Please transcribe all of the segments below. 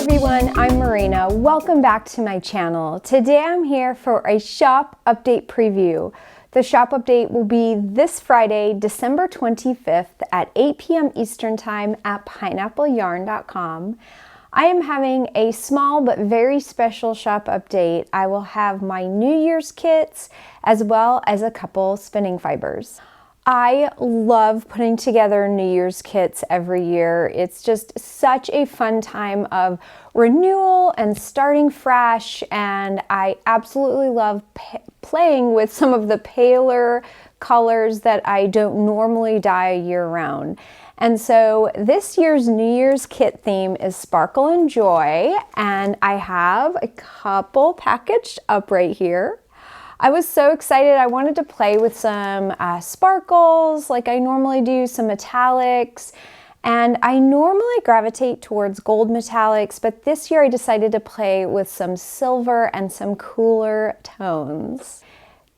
everyone, I'm Merino. Welcome back to my channel. Today I'm here for a shop update preview. The shop update will be this Friday, December 25th at 8 p.m. Eastern Time at pineappleyarn.com. I am having a small but very special shop update. I will have my New Year's kits as well as a couple spinning fibers. I love putting together New Year's kits every year. It's just such a fun time of renewal and starting fresh, and I absolutely love playing with some of the paler colors that I don't normally dye year-round. And so this year's New Year's kit theme is Sparkle and Joy, and I have a couple packaged up right here. I was so excited. I wanted to play with some sparkles like I normally do, some metallics, and I normally gravitate towards gold metallics, but this year I decided to play with some silver and some cooler tones.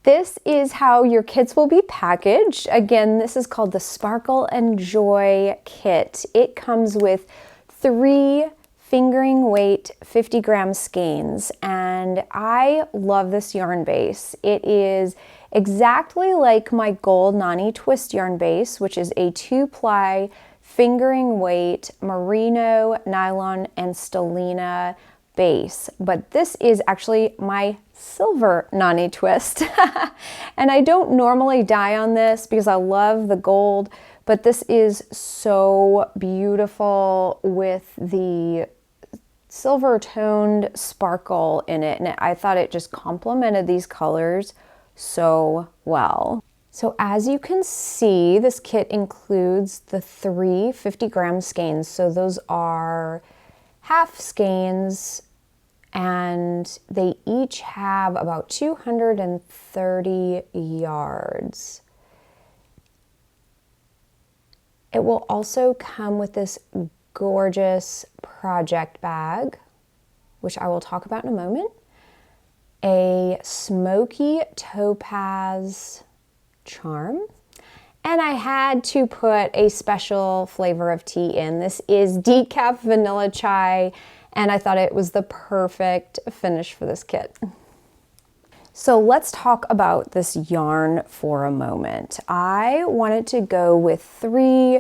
This is how your kits will be packaged. Again, this is called the Sparkle and Joy kit. It comes with 3 fingering weight 50-gram skeins, and I love this yarn base. It is exactly like my gold Nani Twist yarn base, which is a 2-ply fingering weight merino, nylon, and stellina base, but this is actually my silver Nani Twist. And I don't normally dye on this because I love the gold, but this is so beautiful with the silver toned sparkle in it, and I thought it just complemented these colors so well. So as you can see, this kit includes the 3 50-gram skeins. So those are half skeins, and they each have about 230 yards. It will also come with this gorgeous project bag, which I will talk about in a moment, a smoky topaz charm, and I had to put a special flavor of tea in. This is decaf vanilla chai, and I thought it was the perfect finish for this kit. So let's talk about this yarn for a moment. I wanted to go with 3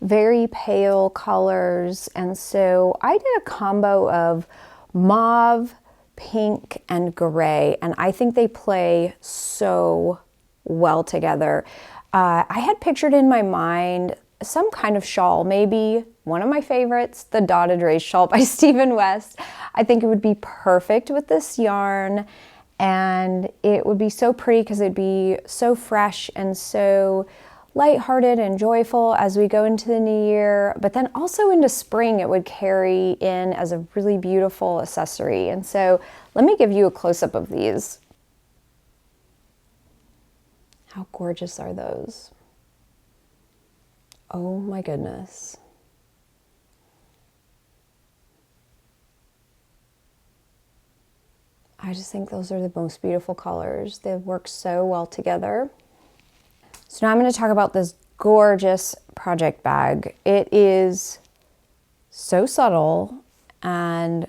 very pale colors, and so I did a combo of mauve, pink, and gray, and I think they play so well together. I had pictured in my mind some kind of shawl, maybe one of my favorites, the Dotted Rays shawl by Stephen West. I think it would be perfect with this yarn, and it would be so pretty because it'd be so fresh and so lighthearted and joyful as we go into the new year, but then also into spring it would carry in as a really beautiful accessory. And so let me give you a close-up of these. How gorgeous are those? Oh my goodness. I just think those are the most beautiful colors. They work so well together. So now I'm going to talk about this gorgeous project bag. It is so subtle, and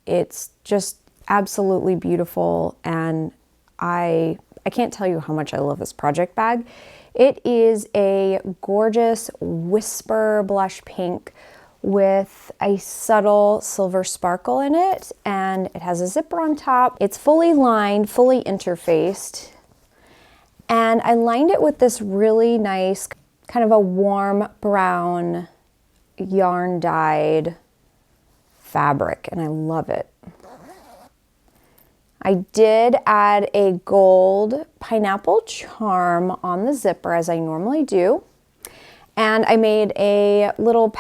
it's just absolutely beautiful, and I can't tell you how much I love this project bag. It is a gorgeous whisper blush pink with a subtle silver sparkle in it, and it has a zipper on top. It's fully lined, fully interfaced. And I lined it with this really nice, kind of a warm brown yarn dyed fabric, and I love it. I did add a gold pineapple charm on the zipper as I normally do. And I made a little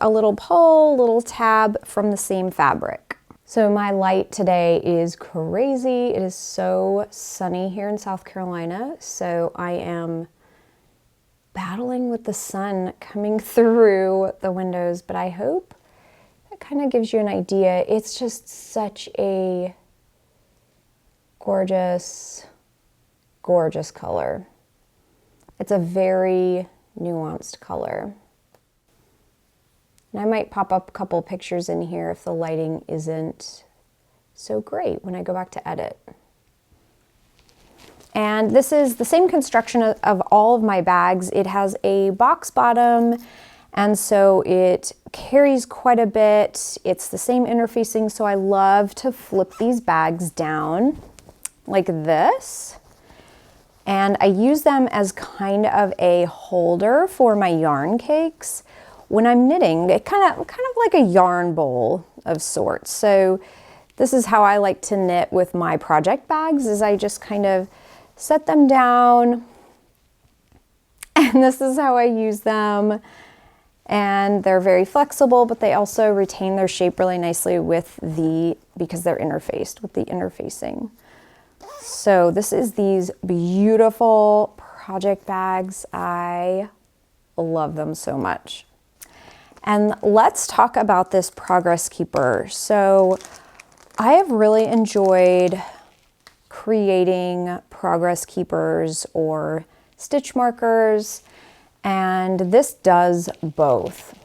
little tab from the same fabric. So my light today is crazy. It is so sunny here in South Carolina. So I am battling with the sun coming through the windows, but I hope that kind of gives you an idea. It's just such a gorgeous, gorgeous color. It's a very nuanced color. And I might pop up a couple pictures in here if the lighting isn't so great when I go back to edit. And this is the same construction of all of my bags. It has a box bottom, and so it carries quite a bit. It's the same interfacing, so I love to flip these bags down like this. And I use them as kind of a holder for my yarn cakes. When I'm knitting, it kind of like a yarn bowl of sorts. So this is how I like to knit with my project bags, is I just kind of set them down, and this is how I use them. And they're very flexible, but they also retain their shape really nicely because they're interfaced with the interfacing. So this is these beautiful project bags. I love them so much. And let's talk about this Progress Keeper. So I have really enjoyed creating Progress Keepers or stitch markers, and this does both.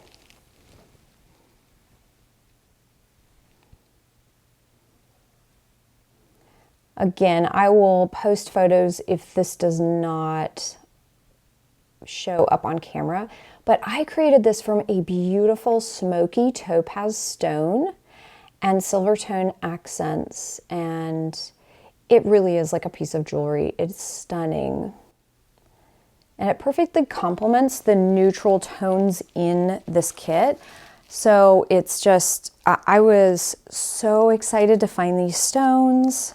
Again, I will post photos if this does not show up on camera, but I created this from a beautiful smoky topaz stone and silver tone accents, and it really is like a piece of jewelry. It's stunning. And it perfectly complements the neutral tones in this kit. So it's just, I was so excited to find these stones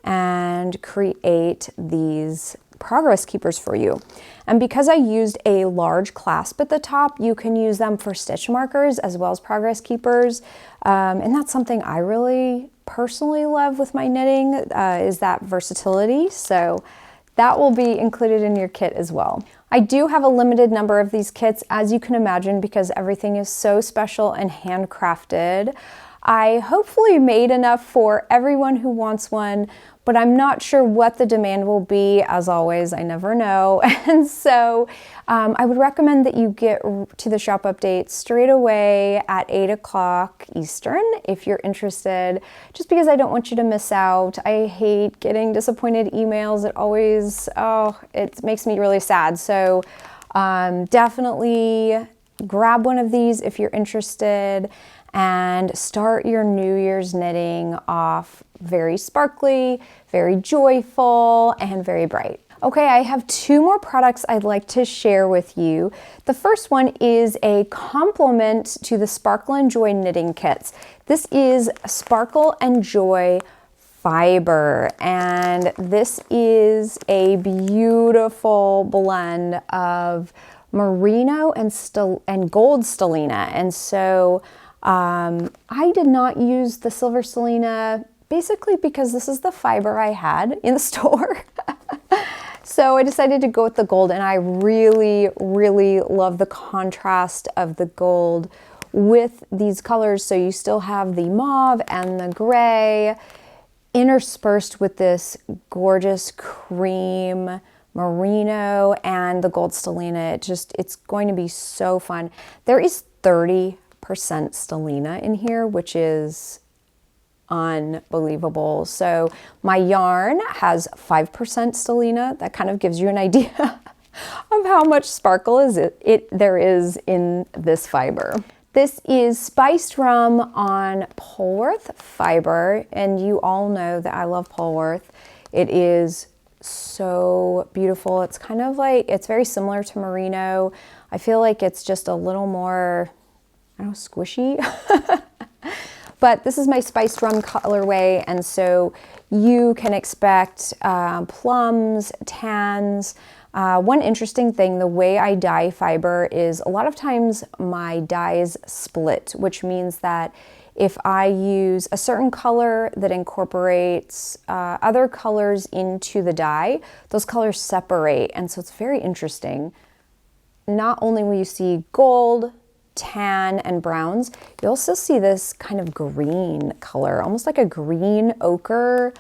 and create these Progress Keepers for you. And because I used a large clasp at the top, you can use them for stitch markers as well as Progress Keepers. And that's something I really personally love with my knitting, is that versatility. So that will be included in your kit as well. I do have a limited number of these kits, as you can imagine, because everything is so special and handcrafted. I hopefully made enough for everyone who wants one, but I'm not sure what the demand will be. As always, I never know. And so I would recommend that you get to the shop update straight away at 8 o'clock Eastern if you're interested, just because I don't want you to miss out. I hate getting disappointed emails. It always, it makes me really sad. So definitely grab one of these if you're interested, and start your New Year's knitting off very sparkly, very joyful, and very bright. Okay, I have two more products I'd like to share with you. The first one is a complement to the Sparkle and Joy knitting kits. This is Sparkle and Joy fiber, and this is a beautiful blend of merino and gold stellina. And so I did not use the silver stellina, basically because this is the fiber I had in the store. So I decided to go with the gold, and I really, really love the contrast of the gold with these colors. So you still have the mauve and the gray interspersed with this gorgeous cream merino and the gold stellina. It's going to be so fun. There is 30% stellina in here, which is unbelievable. So my yarn has 5% stellina. That kind of gives you an idea of how much sparkle there is in this fiber. This is Spiced Rum on Polwarth fiber, and you all know that I love Polwarth. It is so beautiful. It's kind of like, it's very similar to merino. I feel like it's just a little more, I don't know, squishy. But this is my Spiced Rum colorway, and so you can expect plums, tans. One interesting thing, the way I dye fiber is a lot of times my dyes split, which means that if I use a certain color that incorporates other colors into the dye, those colors separate, and so it's very interesting. Not only will you see gold, tan, and browns, you also see this kind of green color, almost like a green ochre.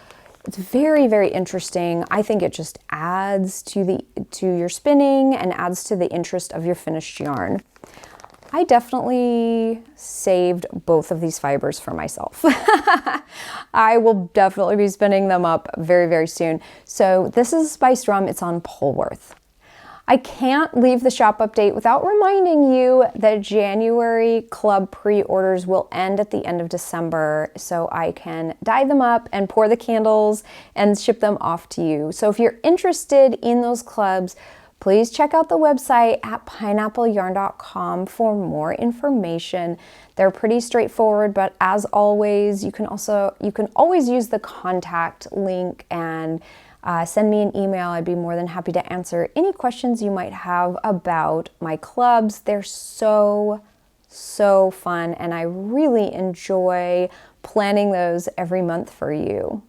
It's very, very interesting. I think it just adds to your spinning and adds to the interest of your finished yarn. I definitely saved both of these fibers for myself. I will definitely be spinning them up very, very soon. So this is a spiced rum. It's on Polwarth. I can't leave the shop update without reminding you that January club pre-orders will end at the end of December, so I can dye them up and pour the candles and ship them off to you. So if you're interested in those clubs, please check out the website at pineappleyarn.com for more information. They're pretty straightforward, but as always, you can always use the contact link and send me an email. I'd be more than happy to answer any questions you might have about my clubs. They're so fun, and I really enjoy planning those every month for you.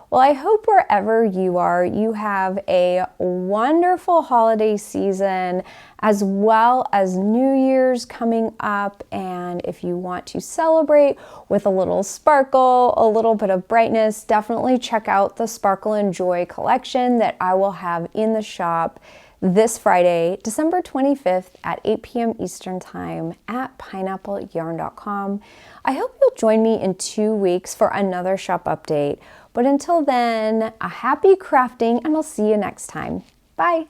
Well, I hope wherever you are, you have a wonderful holiday season, as well as New Year's coming up. And if you want to celebrate with a little sparkle, a little bit of brightness, definitely check out the Sparkle and Joy collection that I will have in the shop this Friday, December 25th at 8 p.m. Eastern Time at pineappleyarn.com. I hope you'll join me in 2 weeks for another shop update. But until then, a happy crafting, and I'll see you next time. Bye.